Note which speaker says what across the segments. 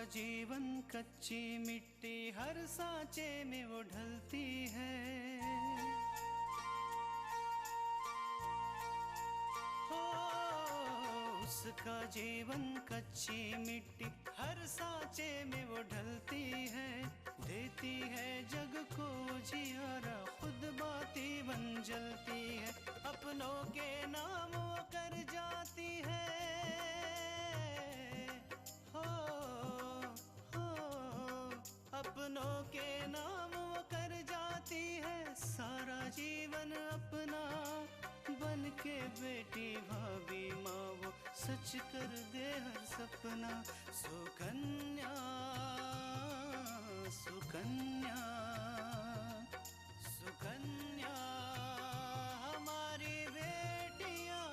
Speaker 1: जीवन कच्ची मिट्टी हर सांचे में वो ढलती है। हो उसका जीवन कच्ची मिट्टी हर सांचे में वो ढलती है। देती है जग को जियारा खुद बाती बन जलती है। अपनों के नाम वो कर जाती है। अपनों के नाम वो कर जाती है। सारा जीवन अपना बन के बेटी भाभी माँ वो सच कर दे हर सपना। सुकन्या सुकन्या सुकन्या हमारी बेटियाँ।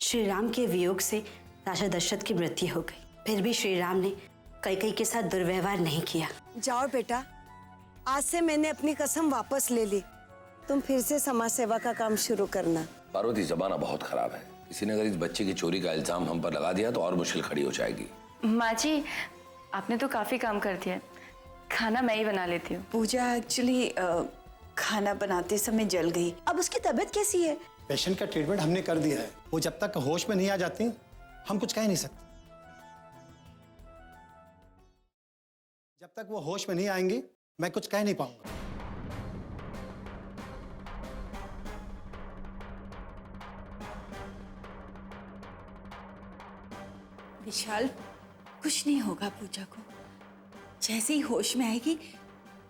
Speaker 2: श्री राम के वियोग से राजा दशरथ की मृत्यु हो गई, फिर भी श्री राम ने कैकेयी के साथ दुर्व्यवहार नहीं किया।
Speaker 3: जाओ बेटा, आज से मैंने अपनी कसम वापस ले ली। तुम फिर से समाज सेवा का काम शुरू करना।
Speaker 4: पार्वती, जमाना बहुत खराब है। किसी ने अगर इस बच्चे की चोरी का इल्जाम हम पर लगा दिया तो और मुश्किल खड़ी हो जाएगी।
Speaker 5: माँ जी, आपने तो काफी काम कर दिया, खाना मैं ही बना लेती हूँ।
Speaker 6: पूजा एक्चुअली खाना बनाते समय जल गई।
Speaker 3: अब उसकी तबीयत कैसी है?
Speaker 7: पेशेंट का ट्रीटमेंट हमने कर दिया है। वो जब तक होश में नहीं आ जाती हम कुछ कह नहीं सकते। जब तक वो होश में नहीं आएंगे मैं कुछ कह नहीं पाऊंगा।
Speaker 6: विशाल, कुछ नहीं होगा पूजा को। जैसे ही होश में आएगी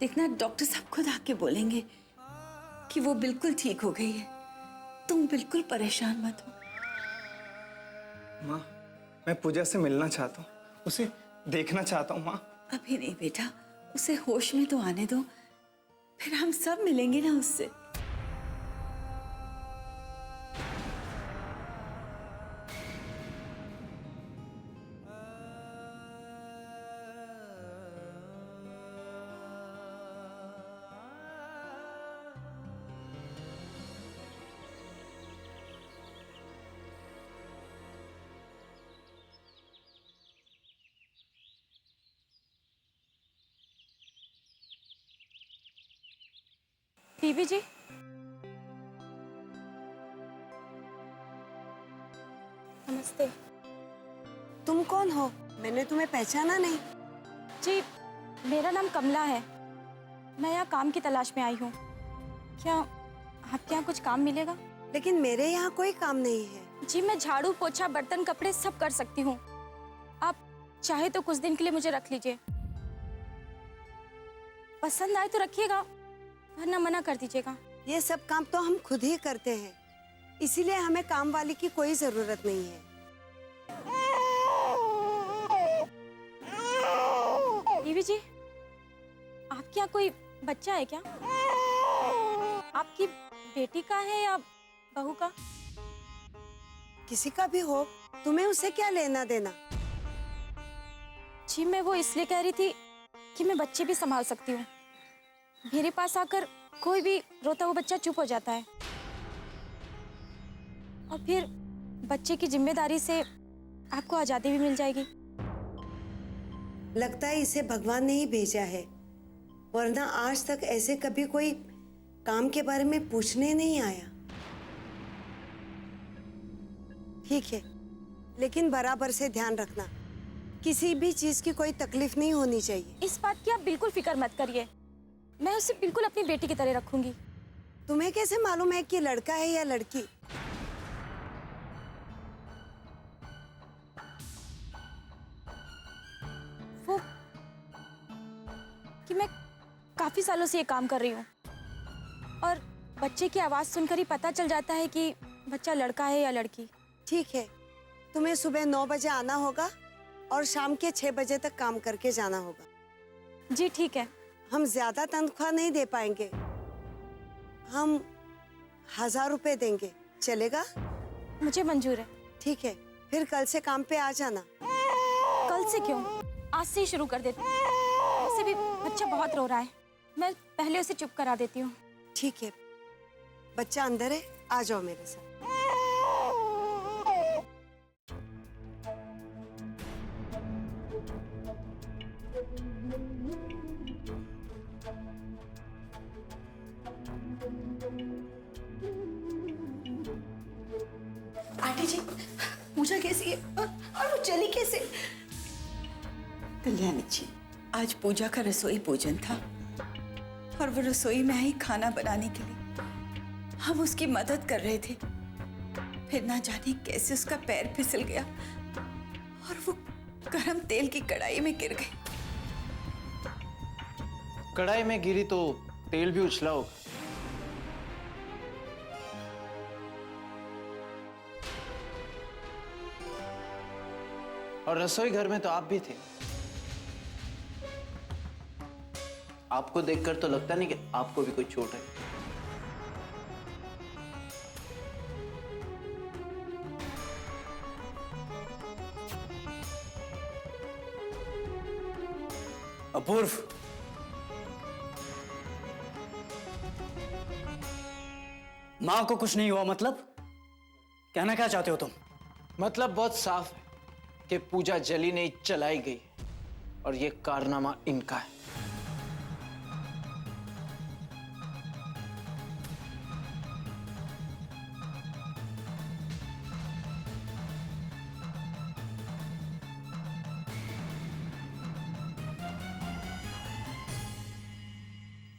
Speaker 6: देखना, डॉक्टर साहब खुद आके बोलेंगे कि वो बिल्कुल ठीक हो गई है। तुम बिल्कुल परेशान मत हो।
Speaker 8: माँ, मैं पूजा से मिलना चाहता हूँ, उसे देखना चाहता हूँ। माँ
Speaker 6: अभी नहीं बेटा, उसे होश में तो आने दो, फिर हम सब मिलेंगे ना उससे।
Speaker 5: बीबी जी, नमस्ते।
Speaker 3: तुम कौन हो? मैंने तुम्हें पहचाना नहीं।
Speaker 5: जी, मेरा नाम कमला है। मैं यहाँ काम की तलाश में आई हूँ। क्या आपके यहाँ कुछ काम मिलेगा?
Speaker 3: लेकिन मेरे यहाँ कोई काम नहीं है।
Speaker 5: जी, मैं झाड़ू पोछा बर्तन कपड़े सब कर सकती हूँ। आप चाहे तो कुछ दिन के लिए मुझे रख लीजिए। पसंद आए तो रखिएगा, वरना मना कर दीजिएगा।
Speaker 3: ये सब काम तो हम खुद ही करते हैं, इसीलिए हमें काम वाली की कोई जरूरत नहीं है।
Speaker 5: बीवी जी, आपके यहाँ कोई बच्चा है क्या? आपकी बेटी का है या बहू का?
Speaker 3: किसी का भी हो, तुम्हें उसे क्या लेना देना?
Speaker 5: जी, मैं वो इसलिए कह रही थी कि मैं बच्चे भी संभाल सकती हूँ। मेरे पास आकर कोई भी रोता हुआ बच्चा चुप हो जाता है, और फिर बच्चे की जिम्मेदारी से आपको आजादी भी मिल जाएगी।
Speaker 3: लगता है इसे भगवान ने ही भेजा है, वरना आज तक ऐसे कभी कोई काम के बारे में पूछने नहीं आया। ठीक है, लेकिन बराबर से ध्यान रखना, किसी भी चीज की कोई तकलीफ नहीं होनी चाहिए।
Speaker 5: इस बात की आप बिल्कुल फिक्र मत करिए, मैं उसे बिल्कुल अपनी बेटी की तरह रखूंगी।
Speaker 3: तुम्हें कैसे मालूम है कि लड़का है या लड़की?
Speaker 5: वो कि मैं काफी सालों से ये काम कर रही हूँ, और बच्चे की आवाज सुनकर ही पता चल जाता है कि बच्चा लड़का है या लड़की।
Speaker 3: ठीक है, तुम्हें सुबह 9 बजे आना होगा और शाम के 6 बजे तक काम करके जाना होगा।
Speaker 5: जी ठीक है।
Speaker 3: हम ज्यादा तनख्वाह नहीं दे पाएंगे, हम 1000 रुपए देंगे, चलेगा?
Speaker 5: मुझे मंजूर है।
Speaker 3: ठीक है, फिर कल से काम पे आ जाना।
Speaker 5: कल से क्यों, आज से ही शुरू कर देती हूँ। वैसे भी बच्चा बहुत रो रहा है, मैं पहले उसे चुप करा देती हूँ।
Speaker 3: ठीक है, बच्चा अंदर है, आ जाओ मेरे साथ।
Speaker 6: आंटी जी, पूजा कैसी है और वो चली कैसे? कल्याणी जी, आज पूजा का रसोई भोजन था और वो रसोई में आई खाना बनाने के लिए। हम उसकी मदद कर रहे थे, फिर ना जाने कैसे उसका पैर फिसल गया और वो गरम तेल की कढ़ाई में गिर गई।
Speaker 8: कढ़ाई में गिरी तो तेल भी उछला होगा। और रसोई घर में तो आप भी थे। आपको देखकर तो लगता नहीं कि आपको भी कोई चोट है।
Speaker 9: अपूर्व, मां को कुछ नहीं हुआ मतलब? कहना क्या चाहते हो तुम?
Speaker 8: मतलब बहुत साफ है कि पूजा जली नहीं, चलाई गई और ये कारनामा इनका है।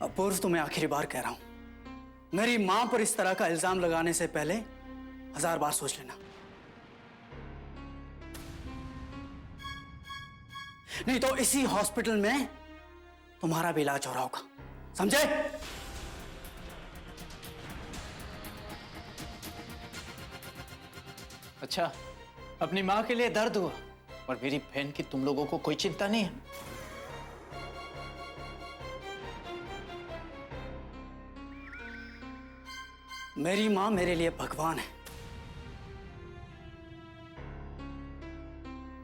Speaker 9: अपूर्व, तुम्हें आखिरी बार कह रहा हूं, मेरी मां पर इस तरह का इल्जाम लगाने से पहले 1000 बार सोच लेना, नहीं तो इसी हॉस्पिटल में तुम्हारा भी इलाज हो रहा होगा, समझे?
Speaker 8: अच्छा, अपनी मां के लिए दर्द हुआ और मेरी बहन की तुम लोगों को कोई चिंता नहीं है?
Speaker 9: मेरी मां मेरे लिए भगवान है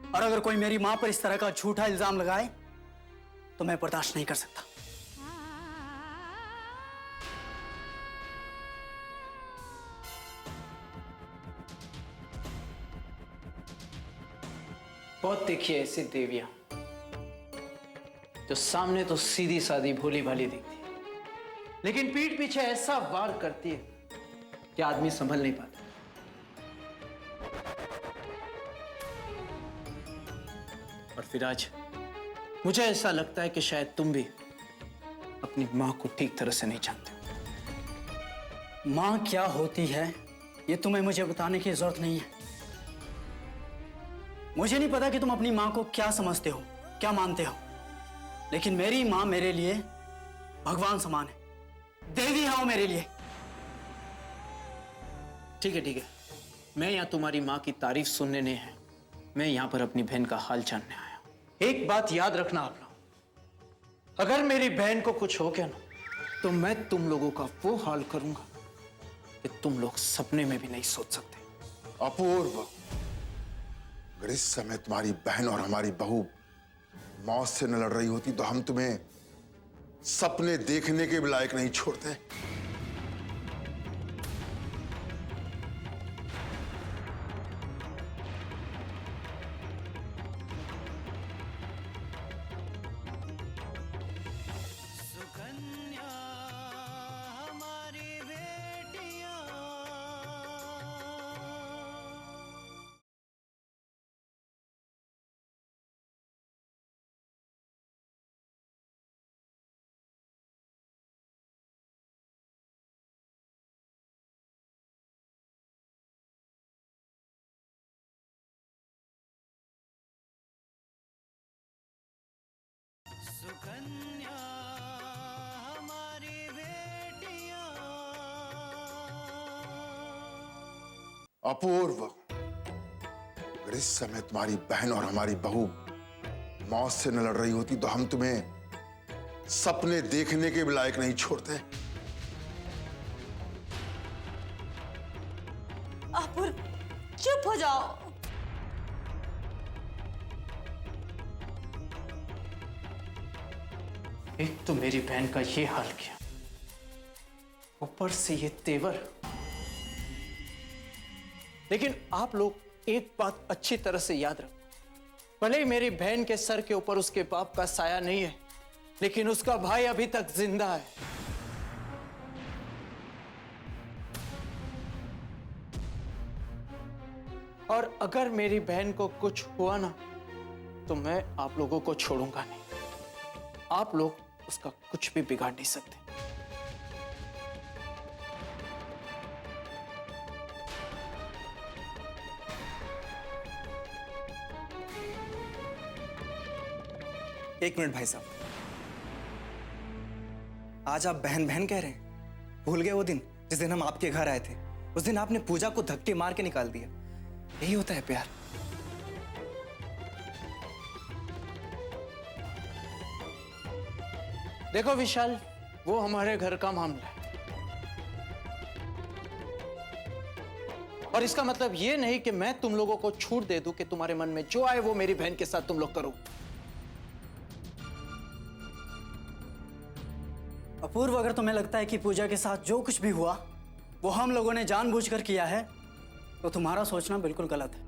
Speaker 9: और अगर कोई मेरी मां पर इस तरह का झूठा इल्जाम लगाए तो मैं बर्दाश्त नहीं कर सकता।
Speaker 8: बहुत देखी है ऐसी देवियां जो सामने तो सीधी सादी भोली भाली दिखती है, लेकिन पीठ पीछे ऐसा वार करती है कि आदमी संभल नहीं पाता। और फिर आज मुझे ऐसा लगता है कि शायद तुम भी अपनी मां को ठीक तरह से नहीं जानते।
Speaker 9: मां क्या होती है ये तुम्हें मुझे बताने की जरूरत नहीं है। मुझे नहीं पता कि तुम अपनी मां को क्या समझते हो, क्या मानते हो, लेकिन मेरी मां मेरे लिए भगवान समान है, देवी है वो मेरे लिए।
Speaker 8: ठीक है, मैं यहाँ तुम्हारी माँ की तारीफ सुनने नहीं है, मैं यहाँ पर अपनी बहन का हाल जानने आया। एक बात याद रखना आप लोग, अगर मेरी बहन को कुछ हो गया ना तो मैं तुम लोगों का वो हाल करूंगा कि तुम लोग सपने में भी नहीं सोच सकते।
Speaker 10: अपूर्व, अगर इस समय तुम्हारी बहन और हमारी बहू मौत से न लड़ रही होती तो हम तुम्हें सपने देखने के भी लायक नहीं छोड़ते।
Speaker 1: सुकन्या हमारी बेटियां, सुकन्या हमारी बेटियां।
Speaker 10: अपूर्व, अगर इस समय तुम्हारी बहन और हमारी बहू मौत से न लड़ रही होती तो हम तुम्हें सपने देखने के भी लायक नहीं छोड़ते।
Speaker 6: अपूर्व, चुप हो जाओ।
Speaker 8: एक तो मेरी बहन का ये हाल किया, ऊपर से ये तेवर। लेकिन आप लोग एक बात अच्छी तरह से याद रखो, भले ही मेरी बहन के सर के ऊपर उसके बाप का साया नहीं है, लेकिन उसका भाई अभी तक जिंदा है। और अगर मेरी बहन को कुछ हुआ ना, तो मैं आप लोगों को छोड़ूंगा नहीं। आप लोग उसका कुछ भी बिगाड़ नहीं सकते।
Speaker 11: एक मिनट भाई साहब, आज आप बहन बहन कह रहे हैं? भूल गए वो दिन जिस दिन हम आपके घर आए थे? उस दिन आपने पूजा को धक्के मार के निकाल दिया। यही होता है प्यार।
Speaker 8: देखो विशाल, वो हमारे घर का मामला है, और इसका मतलब ये नहीं कि मैं तुम लोगों को छूट दे दूं कि तुम्हारे मन में जो आए वो मेरी बहन के साथ तुम लोग करो।
Speaker 9: अपूर्व, अगर तुम्हें लगता है कि पूजा के साथ जो कुछ भी हुआ वो हम लोगों ने जानबूझकर किया है, तो तुम्हारा सोचना बिल्कुल गलत है।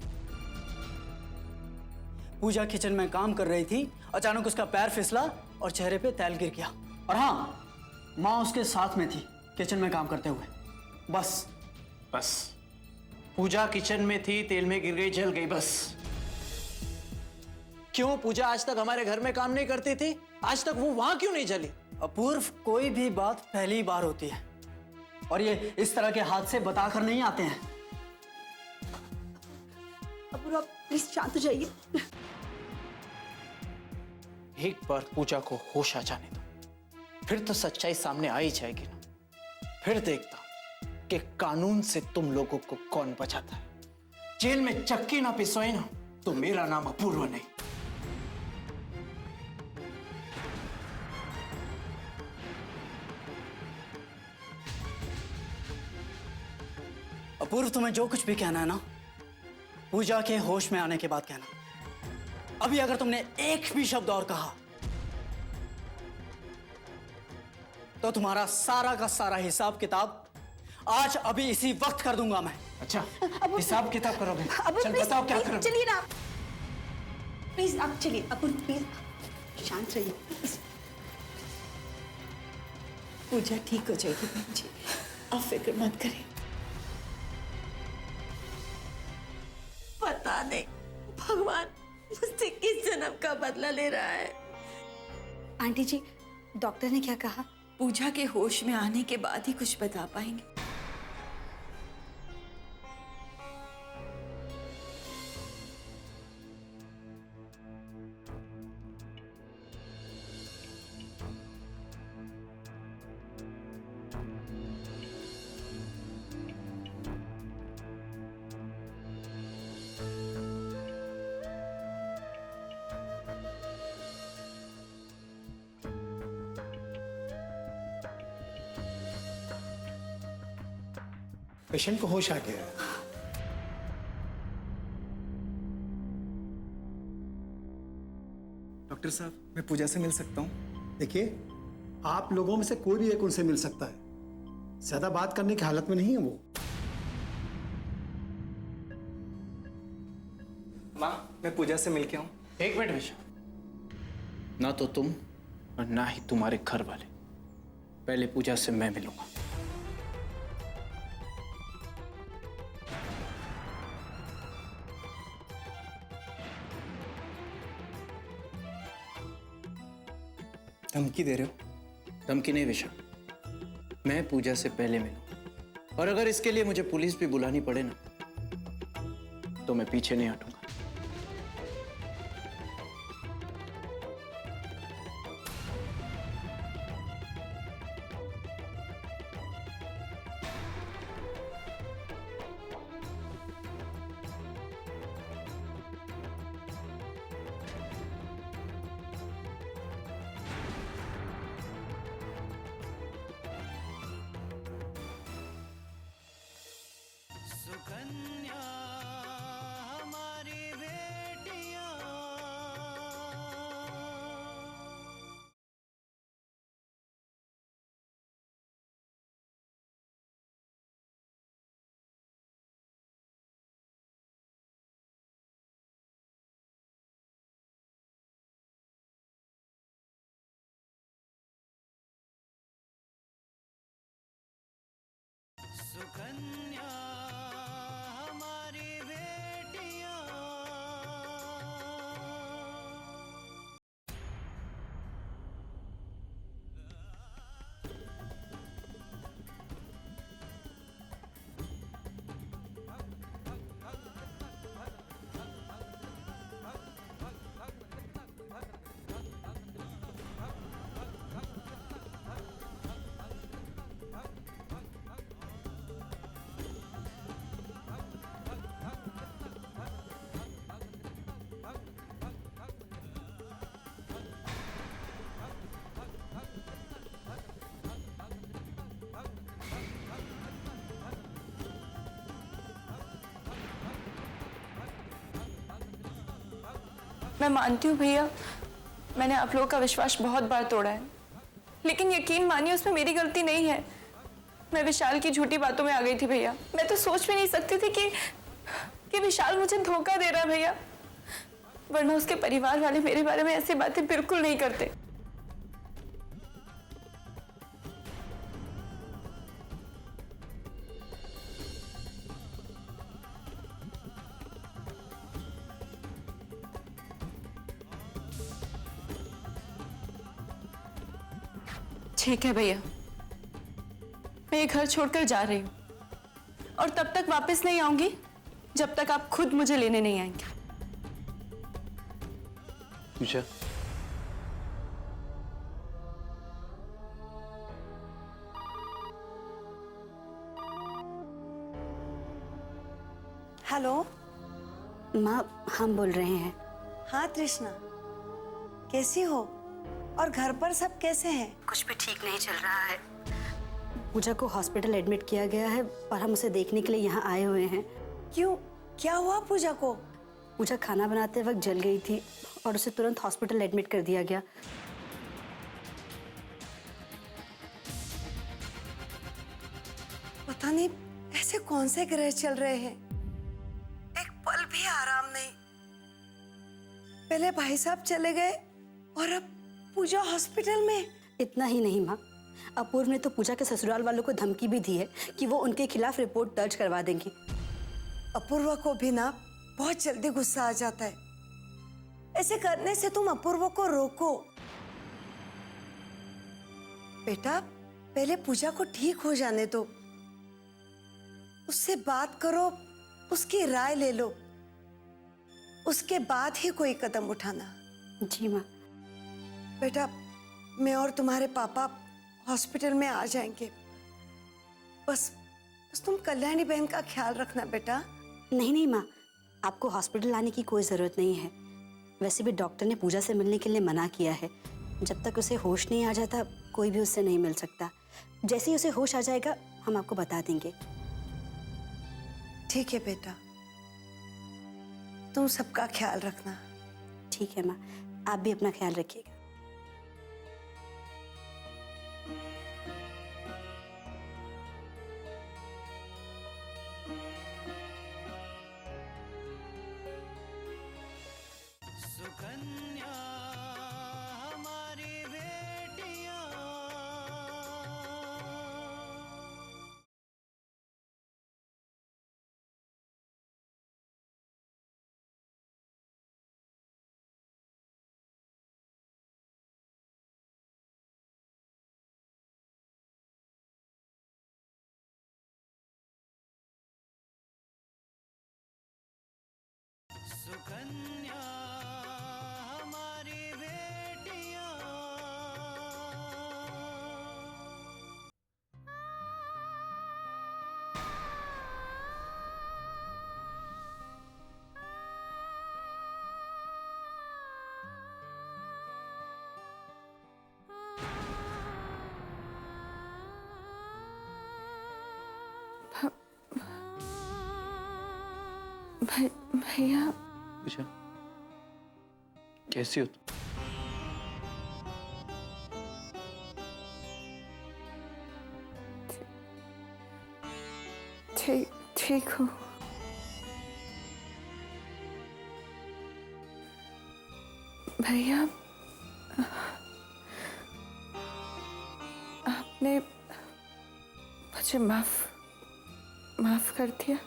Speaker 9: पूजा किचन में काम कर रही थी, अचानक उसका पैर फिसला और चेहरे पे तेल गिर गया। और हाँ, माँ उसके साथ में थी किचन में काम करते हुए। बस
Speaker 8: पूजा किचन में थी, तेल में गिर गई, जल गई, बस। क्यों पूजा आज तक हमारे घर में काम नहीं करती थी? आज तक वो वहां क्यों नहीं जली?
Speaker 9: अपूर्व, कोई भी बात पहली बार होती है और ये इस तरह के हादसे बताकर नहीं आते हैं।
Speaker 2: अपूर्व, आप प्लीज शांत हो जाइए।
Speaker 8: एक बार पूजा को होश आ जाने दो, फिर तो सच्चाई सामने आ ही जाएगी ना। फिर देखता कि कानून से तुम लोगों को कौन बचाता है। जेल में चक्की ना पिसवाई ना, तो मेरा नाम अपूर्व नहीं।
Speaker 9: अपूर्व, तुम्हें जो कुछ भी कहना है ना, पूजा के होश में आने के बाद कहना। अभी अगर तुमने एक भी शब्द और कहा तो तुम्हारा सारा का सारा हिसाब किताब आज अभी इसी वक्त कर दूंगा मैं।
Speaker 8: अच्छा, हिसाब किताब करोगे? चल बताओ क्या करोगे?
Speaker 2: चलिए ना, प्लीज आप चलिए। अपूर्व प्लीज शांत रहिए।
Speaker 6: पूजा ठीक हो जाएगी बहन जी, आप फिक्र मत करें। पता नहीं भगवान मुझसे किस जन्म का बदला ले रहा है।
Speaker 2: आंटी जी, डॉक्टर ने क्या कहा?
Speaker 6: पूजा के होश में आने के बाद ही कुछ बता पाएंगे।
Speaker 7: पेशेंट को होश आ गया है।
Speaker 11: डॉक्टर साहब, मैं पूजा से मिल सकता हूँ?
Speaker 7: देखिए, आप लोगों में से कोई भी एक उनसे मिल सकता है। ज्यादा बात करने की हालत में नहीं है वो।
Speaker 11: माँ, मैं पूजा से मिल के आऊँ?
Speaker 8: एक मिनट विशाल, ना तो तुम और ना ही तुम्हारे घर वाले। पहले पूजा से मैं मिलूंगा।
Speaker 11: धमकी दे रहे हो?
Speaker 8: धमकी नहीं विशाल, मैं पूजा से पहले मिलूंगा, और अगर इसके लिए मुझे पुलिस भी बुलानी पड़े ना, तो मैं पीछे नहीं हटूंगा।
Speaker 1: सुकन्या सुकन्या हमारी बेटियां।
Speaker 12: मैं मानती हूँ भैया, मैंने आप लोगों का विश्वास बहुत बार तोड़ा है, लेकिन यकीन मानिए उसमें मेरी गलती नहीं है। मैं विशाल की झूठी बातों में आ गई थी भैया। मैं तो सोच भी नहीं सकती थी कि विशाल मुझे धोखा दे रहा है भैया, वरना उसके परिवार वाले मेरे बारे में ऐसी बातें बिल्कुल नहीं करते। ठीक है भैया, मैं ये घर छोड़कर जा रही हूँ और तब तक वापस नहीं आऊंगी जब तक आप खुद मुझे लेने नहीं आएंगे।
Speaker 8: पूजा,
Speaker 3: हेलो।
Speaker 2: माँ, हम बोल रहे हैं।
Speaker 3: हाँ तृष्णा, कैसी हो? और घर पर सब कैसे हैं?
Speaker 2: कुछ भी ठीक नहीं चल रहा है। पूजा को हॉस्पिटल एडमिट किया गया है और हम उसे देखने के लिए यहाँ आए हुए हैं।
Speaker 3: क्यों, क्या हुआ पूजा को?
Speaker 2: पूजा खाना बनाते वक्त जल गई थी और उसे तुरंत हॉस्पिटल एडमिट कर दिया गया।
Speaker 3: पता नहीं ऐसे कौन से ग्रह चल रहे हैं, एक पल भी आराम नहीं। पहले भाई साहब चले गए और अब पूजा हॉस्पिटल में।
Speaker 2: इतना ही नहीं माँ, अपूर्व ने तो पूजा के ससुराल वालों को धमकी भी दी है कि वो उनके खिलाफ रिपोर्ट दर्ज करवा देंगी।
Speaker 3: अपूर्वा को भी ना बहुत जल्दी गुस्सा आ जाता है। ऐसे करने से तुम अपूर्वा को रोको। बेटा, पहले पूजा को ठीक हो जाने दो, उससे बात करो, उसकी राय ले लो, उसके बाद ही कोई कदम उठाना।
Speaker 2: जी माँ।
Speaker 3: बेटा, मैं और तुम्हारे पापा हॉस्पिटल में आ जाएंगे। बस तुम कल्याणी बहन का ख्याल रखना बेटा।
Speaker 2: नहीं नहीं माँ, आपको हॉस्पिटल आने की कोई ज़रूरत नहीं है। वैसे भी डॉक्टर ने पूजा से मिलने के लिए मना किया है। जब तक उसे होश नहीं आ जाता कोई भी उससे नहीं मिल सकता। जैसे ही उसे होश आ जाएगा हम आपको बता देंगे।
Speaker 3: ठीक है बेटा, तुम सबका ख्याल रखना।
Speaker 2: ठीक है माँ, आप भी अपना ख्याल रखिएगा।
Speaker 1: सुकन्या हमारी बेटियां। सुकन्या हमारी बेटियां।
Speaker 12: भैया,
Speaker 8: पूजा, कैसी हो तुम?
Speaker 12: ठीक हो? भैया, आपने मुझे माफ माफ कर दिया।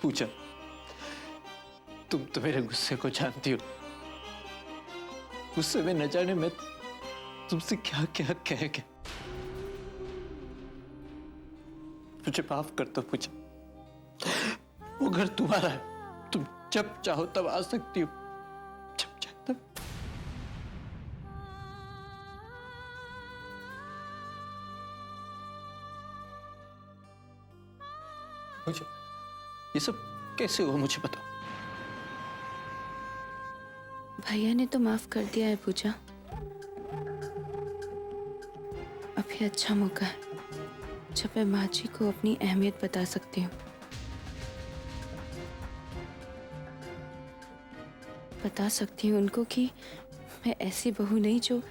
Speaker 8: पूजा, तुम तो मेरे गुस्से को जानती हो। गुस्से में न जाने मैं तुमसे क्या क्या कह के। मुझे माफ कर दो पूजा। वो घर तुम्हारा है, तुम जब चाहो तब आ सकती हो, जब चाहो तब। पूजा, ये सब कैसे हुआ मुझे बताओ।
Speaker 12: भैया ने तो माफ कर दिया है पूजा। अभी अच्छा मौका है जब मैं माँ जी को अपनी अहमियत बता सकती हूँ। बता सकती हूँ उनको कि मैं ऐसी बहू नहीं जो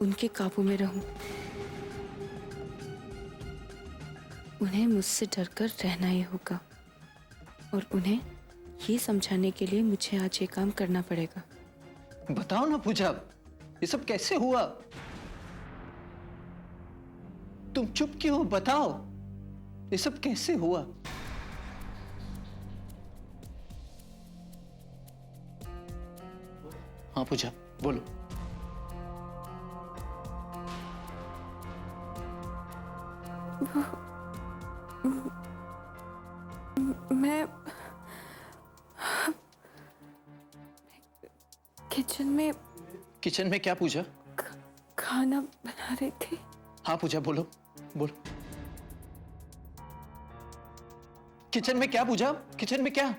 Speaker 12: उनके काबू में रहूं। उन्हें मुझसे डरकर रहना ही होगा और उन्हें ये समझाने के लिए मुझे आज ये काम करना पड़ेगा।
Speaker 8: बताओ ना पूजा, ये सब कैसे हुआ? तुम चुप क्यों हो? बताओ, ये सब कैसे हुआ? हाँ पूजा, बोलो।
Speaker 12: मैं
Speaker 8: किचन में क्या पूजा?
Speaker 12: खाना बना रही थी।
Speaker 8: हाँ पूजा, बोलो बोलो। किचन में क्या पूजा? किचन में क्या?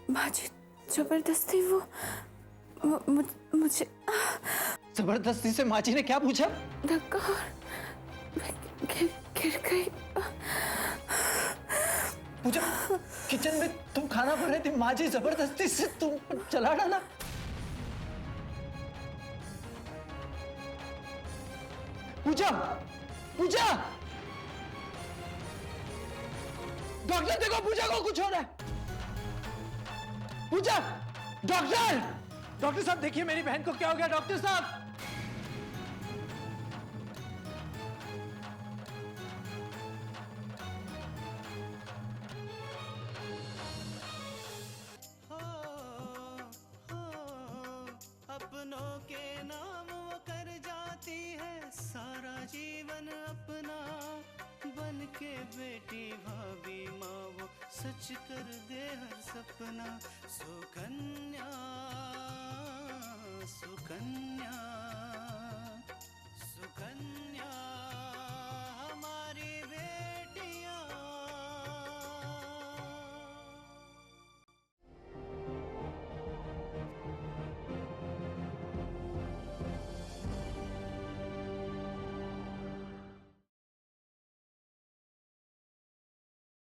Speaker 12: माँ जी जबरदस्ती वो मुझे
Speaker 8: जबरदस्ती से माँ जी ने क्या पूछा?
Speaker 12: धक्का और मैं गिर गई।
Speaker 8: पूजा, किचन में तुम खाना बना रही थी, माँ जी जबरदस्ती से तुम चला डाला। पूजा, पूजा, डॉक्टर देखो, पूजा को कुछ हो रहा है। पूजा, डॉक्टर, डॉक्टर साहब देखिए मेरी बहन को क्या हो गया। डॉक्टर साहब,
Speaker 1: अपनों के नाम वो कर जाती है सारा जीवन अपना, बन के बेटी भाभी माँ वो सच कर दे हर सपना। सुकन्या